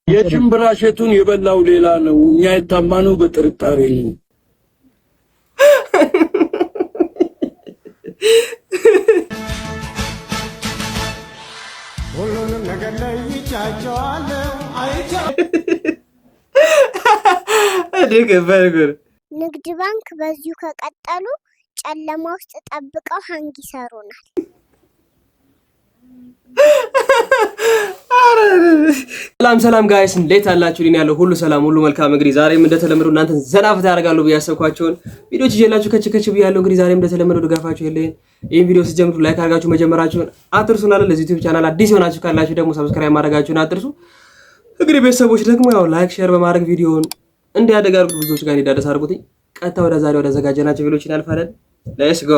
የሽምብራ እሸቱን የበላው ሌላ ነው። እኛ የታማነው በጥርጣሬ ነው። ሁሉንም ነገር ላይ ይቻቻለሁ ንግድ ባንክ በዚሁ ከቀጠሉ ጨለማ ውስጥ ጠብቀው ሃንግ ይሰሩናል። ሰላም ጋይስ እንዴት አላችሁ? ሊን ያለው ሁሉ ሰላም ሁሉ መልካም። እንግዲህ ዛሬም እንደተለመደው እናንተ ዘና ፈታ ያደርጋሉ ብዬ ያሰብኳቸውን ቪዲዮዎች ይዤላችሁ ከች ብያለሁ። እንግዲህ ዛሬም እንደተለመደው ድጋፋችሁ ይለኝ። ይሄን ቪዲዮ ስትጀምሩ ላይክ አድርጋችሁ መጀመራችሁን አትርሱና ለዚህ ዩቲዩብ ቻናል አዲስ ሆናችሁ ካላችሁ ደግሞ ሰብስክራይብ ማድረጋችሁን አትርሱ። እንግዲህ ቤተሰቦች ደግሞ ያው ላይክ ሼር በማድረግ ቪዲዮውን እንዲያደጋርጉ ብዙዎች ጋር እንዲዳረስ አድርጉት። ቀጥታ ወደ ዛሬው ወደ ዘጋጀናቸው ቪዲዮዎች እናልፋለን። ሌትስ ጎ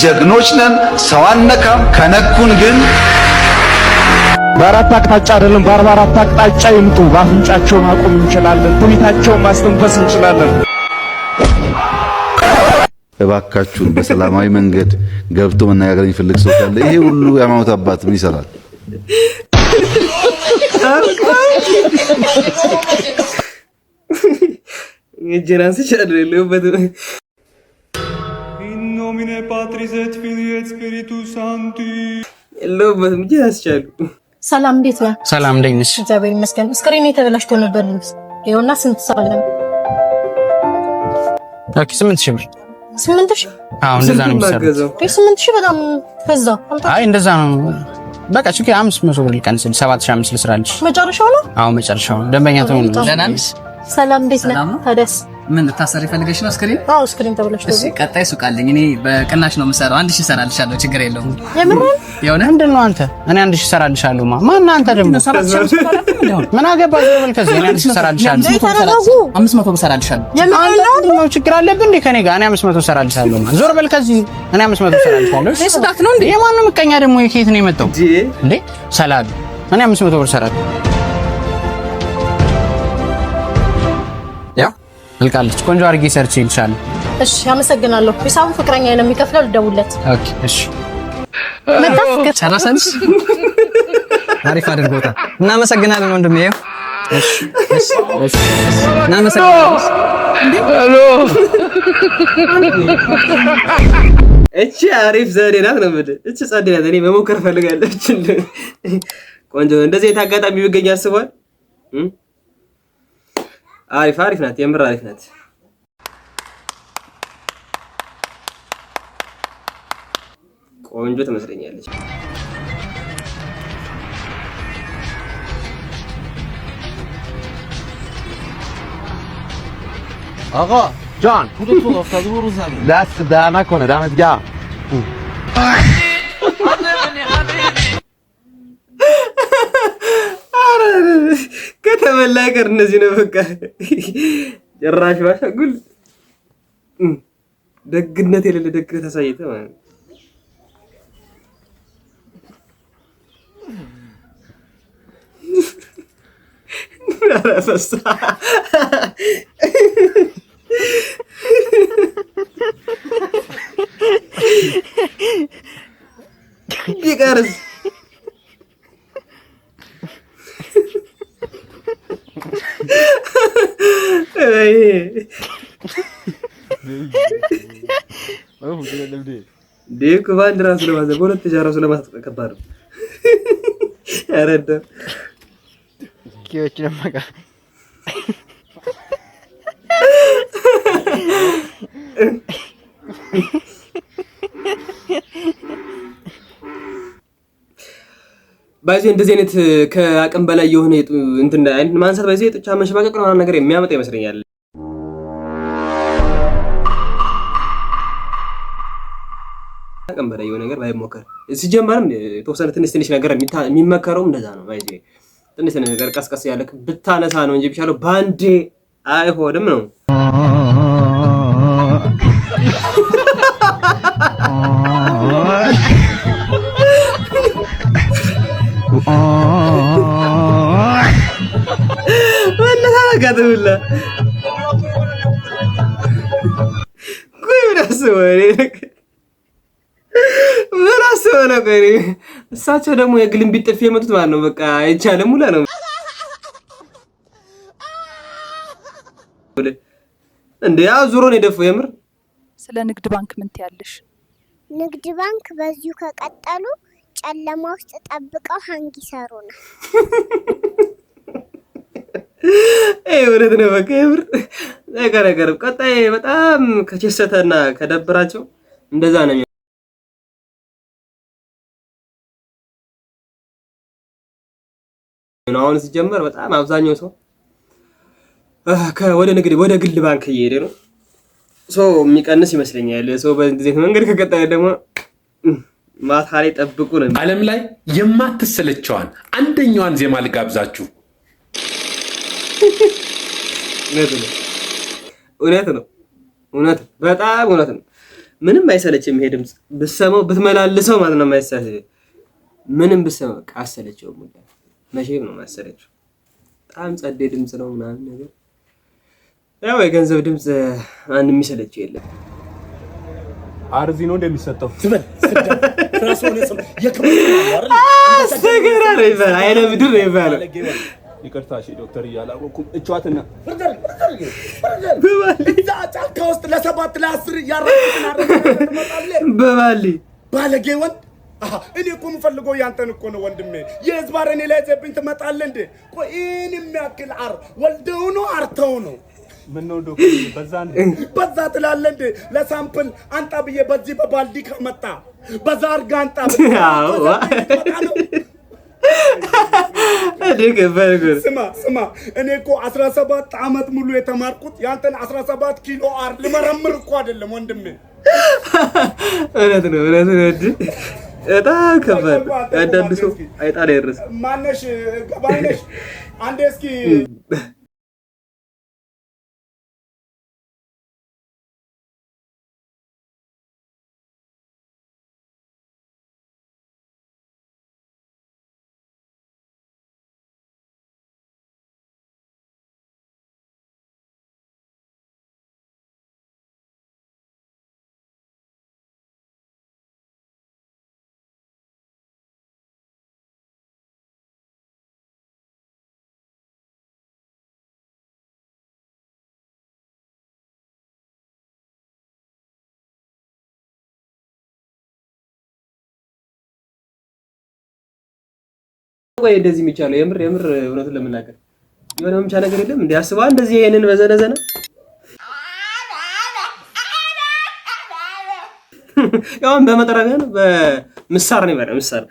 ጀግኖች ነን፣ ሰው አነካም። ከነኩን ግን በአራት አቅጣጫ አይደለም በ44 አቅጣጫ ይምጡ። በአፍንጫቸው ማቆም እንችላለን። ትንቢታቸውን ማስተንፈስ እንችላለን። እባካችሁን በሰላማዊ መንገድ ገብቶ መነጋገር የሚፈልግ ሰው ካለ ይሄ ሁሉ የሃይማኖት አባት ምን ይሰራል? የጀራንስ ቻለለበት ኖሚኔ ፓትሪስ ኤት ፊልይ ኤት ስፒሪቱስ ሳንቲ ለበት ምንጀራንስ ቻሉ። ሰላም እንዴት ነህ? ሰላም እንዴት ነሽ? እግዚአብሔር ይመስገን። ስክሪን የተበላሽቶ ነበር ልብስ ይኸውና ስንት ሰዓለም? ኦኬ 8000 ብር። 8000? አዎ እንደዛ ነው የሚሰራው። 8000 በጣም በዛ። አይ እንደዛ ነው። በቃ ችግር 500 ብር ልቀንስል 7500 ልስራልሽ። መጨረሻው ነው? አዎ መጨረሻው ደንበኛ ተሆነ። ለናንስ ሰላም እንዴት ነህ? ታዲያስ ምን ልታሰሪ ፈልገሽ ነው? ስክሪን? አዎ ስክሪን ተበላሽቶ። እሺ ቀጣይ ሱቅ አለኝ እኔ በቅናሽ ነው የምሰራው። 1000 እሰራልሻለሁ፣ ችግር የለውም። የምን የሆነ ምንድን ነው አንተ? እኔ 1000 እሰራልሻለሁ። ማን አንተ ደግሞ ምን አገባህ? ዘበል ከዚህ እኔ 1000 እሰራልሻለሁ። 500 እሰራልሻለሁ። የምን ነው ችግር አለብህ እንዴ ከኔ ጋር? እኔ 500 እሰራልሻለሁ። ዞር በል ከዚህ እኔ 500 እሰራልሻለሁ። እሺ ስዳት ነው እንዴ? የማን ነው ምቀኛ ደግሞ? የከየት ነው የመጣው እንዴ? ሰላም እኔ 500 ብር እሰራለሁ። ልቃለች ቆንጆ አድርጌ ሰርች ይልሻል። እሺ አመሰግናለሁ። ሂሳቡ ፍቅረኛ ነው የሚከፍለው፣ ልደውልለት። ኦኬ እሺ። መጣፍከ ጨረሰንሽ? አሪፍ አድርጎታል። እናመሰግናለን ወንድሜ። እሺ እሺ እናመሰግናለን። ሄሎ እቺ አሪፍ ዘዴ ናት ነው ማለት እቺ ጸዴ ናት። እኔ መሞከር ፈልጋለሁ። እቺ ቆንጆ እንደዚህ የታጋጣሚ ቢገኝ አስቧል። አሪፍ ናት፣ የምር አሪፍ ናት። ቆንጆ ትመስለኛለች። آقا جان خودت تو افتادی برو زمین دست در نکنه دمت گرم ከተበላ ቀር እነዚህ ነው በቃ ጭራሽ ባሻጉል ደግነት የሌለ ደግነት አሳይተ ማለት ነው። አረፈሳ ቢቀርስ ዴክ ባንዲራ ስለማዘ በሁለት ጃራ ስለማስጠቀም ከባድ ነው። ያረዳ ኪዮች ለማጋ ባይዘ እንደዚህ አይነት ከአቅም በላይ የሆነ እንትን ማንሳት ባይዘ ጡጫ መሸማቀቅ ነው ነገር የሚያመጣ ይመስለኛል። አቅም በላይ የሆነ ነገር ባይሞከር ሲጀመርም ተወሰነ ትንሽ ነገር የሚመከረው እንደዛ ነው። ባይዘ ትንሽ ነገር ቀስቀስ ያለክ ብታነሳ ነው እንጂ ቢሻለው ባንዴ አይሆንም ነው። ወላሂ ምን አስበው ነው? እሳቸው ደግሞ የግልን ቢጥፍ የመጡት ማለት ነው። በቃ አይቻልም ሙላ ነው እንዴ? አዙሮ ነው የደፈው የምር። ስለ ንግድ ባንክ ምን ትያለሽ? ንግድ ባንክ በዚሁ ከቀጠሉ ጨለማ ውስጥ ጠብቀው ሀንግ ይሰሩና እውነት ነው። በቃ የምር ነገር ቀጣይ በጣም ከቸሰተና ከደበራቸው እንደዛ ነው። አሁን ሲጀመር በጣም አብዛኛው ሰው ወደ ንግድ ወደ ግል ባንክ እየሄደ ነው። ሰው የሚቀንስ ይመስለኛል። ሰው በዚህ መንገድ ከቀጠለ ደግሞ ማታ ላይ ጠብቁ ነው። ዓለም ላይ የማትሰለቸዋን አንደኛዋን ዜማ ልጋብዛችሁ። እውነት ነው። በጣም እውነት ነው። ምንም አይሰለችም። ይሄ ድምጽ ብትሰማው ብትመላልሰው ማለት ነው የማይሰለች ምንም ብትሰማው አሰለችው ሙላ መቼም ነው ማሰለችው። በጣም ጸዴ ድምጽ ነው ምናምን ነገር። ያው የገንዘብ ድምጽ አንድ የሚሰለችው የለም። አርዚ ነው እንደሚሰጠው ራስ ሆነ የክብር አይደል? አሰገራ ነው ይባላል። አይነ ምድር ነው ይባላል። ይቅርታ እሺ ዶክተር እያላወኩም እጫዋትና እዛ ጫካ ውስጥ ለሰባት ለአስር ያረኩትን በባሊ ባለጌ ወንድ እኔ እኮ የምፈልገው ያንተን እኮ ነው ወንድሜ። የህዝብ አረኔ ላይ ዘብኝ ትመጣለህ እንዴ? ቆይ እኔ የሚያክል አር ወልደው ነው አርተው ነው? ምን ነው ዶክተር በዛ ትላለህ እንዴ? ለሳምፕል አንጣ ብዬ በዚህ በባልዲ ከመጣ በዛ አርጋ አንጣ ስማ እኔ እኮ 17 ዓመት ሙሉ የተማርኩት ያንተን 17 ኪሎ አር ልመረምር እኮ አይደለም ወንድሜ። እውነት ነው። በጣም ከባድ አንዳንድ ሰው አይጣል ያረስ ማነሽ ገባይነሽ አንዴ እስኪ ወይ እንደዚህ የሚቻለው የምር እውነቱን ለመናገር የሆነ ምንቻ ነገር የለም እንዴ? አስባ እንደዚህ ይሄንን በዘነዘነ ያው በመጠራቢያ ነው በምሳር ነው ይባላል። ምሳር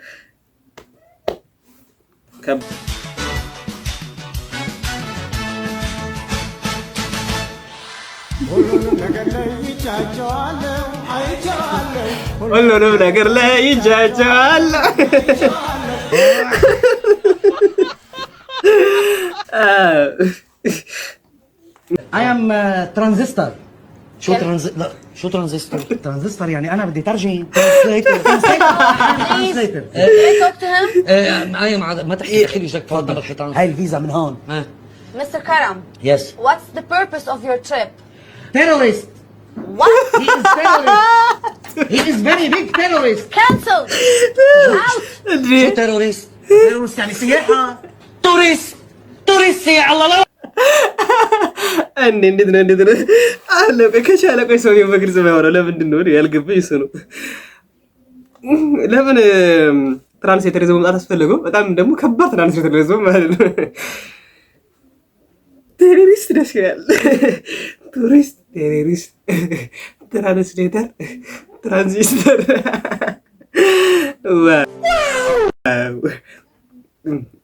ሁሉንም ነገር ላይ ይቻቸዋለሁ። I am transistor. شو لا شو ترانزستور؟ ترانزستور يعني انا بدي ترجم ترانزليتر. ايه talk to him. ما تحكي دخيل ايشك تفضل الحيطان. هاي الفيزا من هون. Mr. Karam. Yes. What's the purpose of your trip? Terrorist. What? He is terrorist. He is very big terrorist. Cancelled. Out. شو terrorist? terrorist يعني سياحة. توريست يا الله. እንዴት ነው አለ ከቻለ ቆይ ሰው በግልጽ ባይወራ ለምንድን ነው ያልገባኝ? እሱ ነው ለምን ትራንስሌተር ይዘው መምጣት አስፈለገው? በጣም ደግሞ ከባድ ትራንስሌተር ይዘው ማለት ነው። ቴሮሪስት ደስ ይላል። ቱሪስት፣ ቴሮሪስት፣ ትራንስሌተር፣ ትራንዚስተር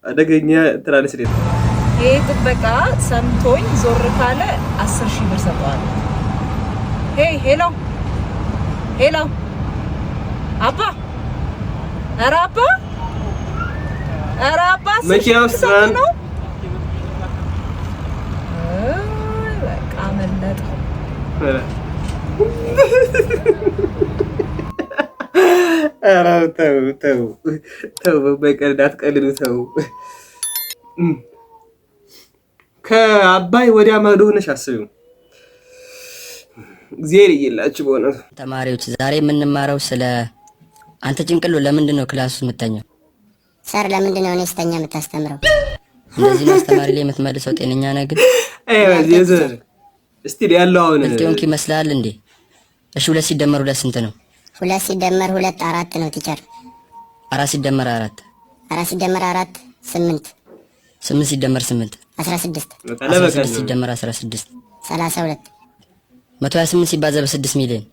አደገኛ ትራንስሌተር። ይሄ ጥበቃ ሰምቶኝ ዞር ካለ 10,000 ብር ሰጠዋለሁ። ሄሎ አባ፣ ኧረ አባ መኪና ውስጥ ነው በለጠ ኧረ ተው ተው ተው፣ በቀልድ አትቀልዱ ተው። ከአባይ ወዲያ ማዶ ሆነሽ አስቢው። እግዚአብሔር ይላችሁ በእውነቱ። ተማሪዎች ዛሬ የምንማረው ስለ አንተ ጭንቅሎ ለምንድን ነው ክላስ ውስጥ የምተኛው? ሰር ለምንድን ነው እኔ ስተኛ የምታስተምረው? እንደዚህ ነው አስተማሪ ላይ የምትመልሰው? ጤነኛ ነህ ግን? እስቲ ያለው አሁን ልትሆንክ ይመስላል እንዴ? እሺ 2 ሲደመር 2 ስንት ነው? 2 ሲደመር 2 4 ነው ቲቸር። 4 ሲደመር 4 4 ሲደመር 4 8 8 ሲደመር 8 16 16 ሲደመር 16 32 128 ሲባዛ በ6 ሚሊዮን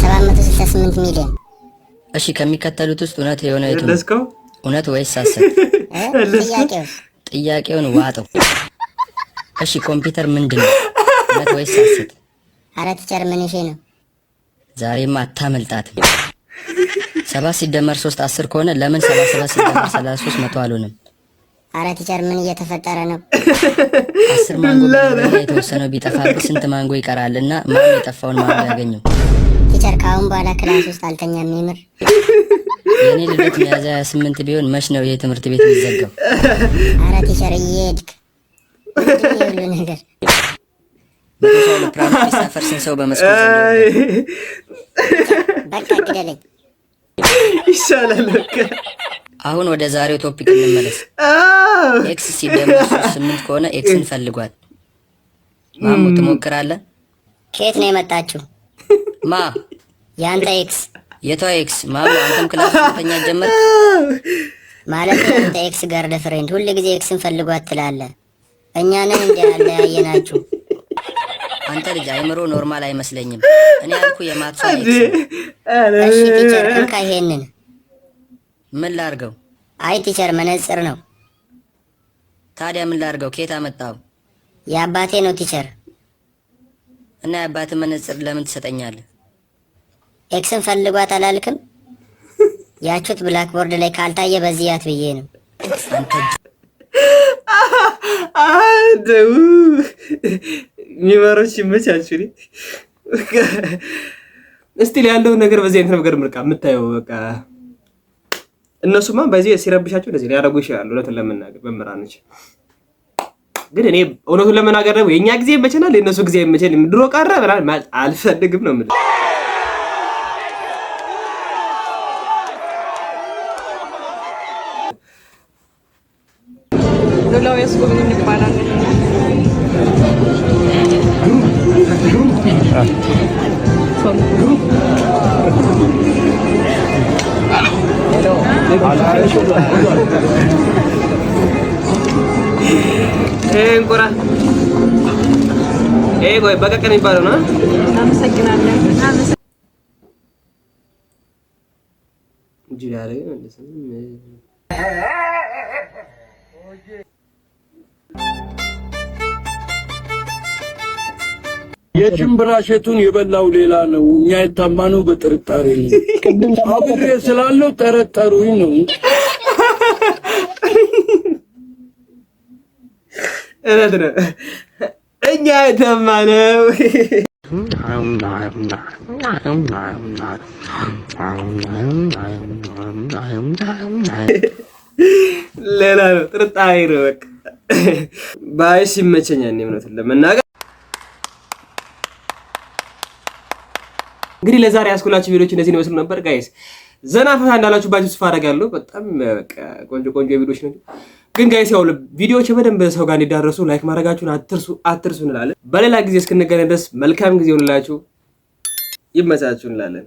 768 ሚሊዮን። እሺ ከሚከተሉት ውስጥ እውነት የሆነ የቱ? እውነት ወይስ ሐሰት? ጥያቄውን ዋጠው። እሺ ኮምፒውተር ምንድን ነው? እውነት ወይስ ሐሰት? ኧረ ቲቸር ምን እሺ ነው? ዛሬማ አታመልጣትም። 7 ሲደመር 3 10 ከሆነ ለምን 77 ሲደመር 33 መቶ አልሆነም? ኧረ ቲቸር ምን እየተፈጠረ ነው? 10 ማንጎ የተወሰነው ቢጠፋብህ ስንት ማንጎ ይቀራልና ማን የጠፋውን ማንጎ ያገኘው? ቲቸር ከአሁን በኋላ ክላስ ውስጥ አልተኛም። የምር የኔ ልደት ሚያዝያ 28 ቢሆን መች ነው ይሄ ትምህርት ቤት የሚዘጋው? ኧረ ቲቸር እየሄድክ ሁሉ ነገር በተሻለ ፕራክቲስ ሰፈር ስንት ሰው በመስኮት በቃ ግደለኝ ይሻላል። በቃ አሁን ወደ ዛሬው ቶፒክ እንመለስ። ኤክስ ሲደመር 8 ከሆነ ኤክስን ፈልጓል። ማሙ ትሞክራለህ? ከየት ነው የመጣችው? ማ ያንተ ኤክስ። የቷ ኤክስ? ማሙ አንተም ክላስ ተኛ ጀመር ማለት ነው። ያንተ ኤክስ ጋር ፍሬንድ ሁሉ ጊዜ ኤክስን ፈልጓት ትላለህ። እኛንን እንደ ያለ ያየናችሁ። አንተ ልጅ አይምሮ ኖርማል አይመስለኝም። እኔ ያልኩ የማትሷ ኤክስ። እሺ ቲቸር እንካ ይሄንን። ምን ላርገው? አይ ቲቸር መነጽር ነው። ታዲያ ምን ላርገው? ከየት አመጣው? የአባቴ ነው ቲቸር። እና የአባቴ መነጽር ለምን ትሰጠኛለህ? ኤክስን ፈልጓት አላልክም? ያቹት ብላክቦርድ ላይ ካልታየ በዚህ ያት ብዬ ነው። አደው ሚማሮች ይመቻችሁ። እስቲ ያለው ነገር በዚህ አይነት ነገር ምርቃ የምታየው በቃ እነሱማ በዚህ ሲረብሻቸው እንደዚህ ሊያደርጉ ይችላሉ። እውነቱን ለመናገር መምህራኖች ግን እኔ እውነቱን ለመናገር ደግሞ የኛ ጊዜ ይመቸናል፣ የነሱ ጊዜ ይመቸናል። ድሮ ቀረ ብላ አልፈልግም ነው የምልህ። ዶላው ያስጎብኝ ይባላል። እንቁራ ቆይ በቀቀን የሚባለው ነው። እናመሰግናለን። የጭምብራ እሸቱን የበላው ሌላ ነው። እኛ የታማነው በጥርጣሬ ነው። ቅድም አብሬ ስላለው ጠረጠሩኝ ነው። እኛ የታማነው ሌላ ነው፣ ጥርጣሬ ነው። በቃ ባይስ ይመቸኛል እውነቱን ለመናገር። እንግዲህ ለዛሬ ያስኩላችሁ ቪዲዮዎች እነዚህ ይመስሉ ነበር ጋይስ። ዘና ፈታ እንዳላችሁባችሁ ተስፋ አደርጋለሁ። በጣም በቃ ቆንጆ ቪዲዮዎች ነው። ግን ጋይስ ያው ቪዲዮዎች በደንብ ሰው ጋር እንዲዳረሱ ላይክ ማድረጋችሁን አትርሱ እንላለን። በሌላ ጊዜ እስክንገናኝ ድረስ መልካም ጊዜ ይሁንላችሁ። ይመቻችሁ እንላለን።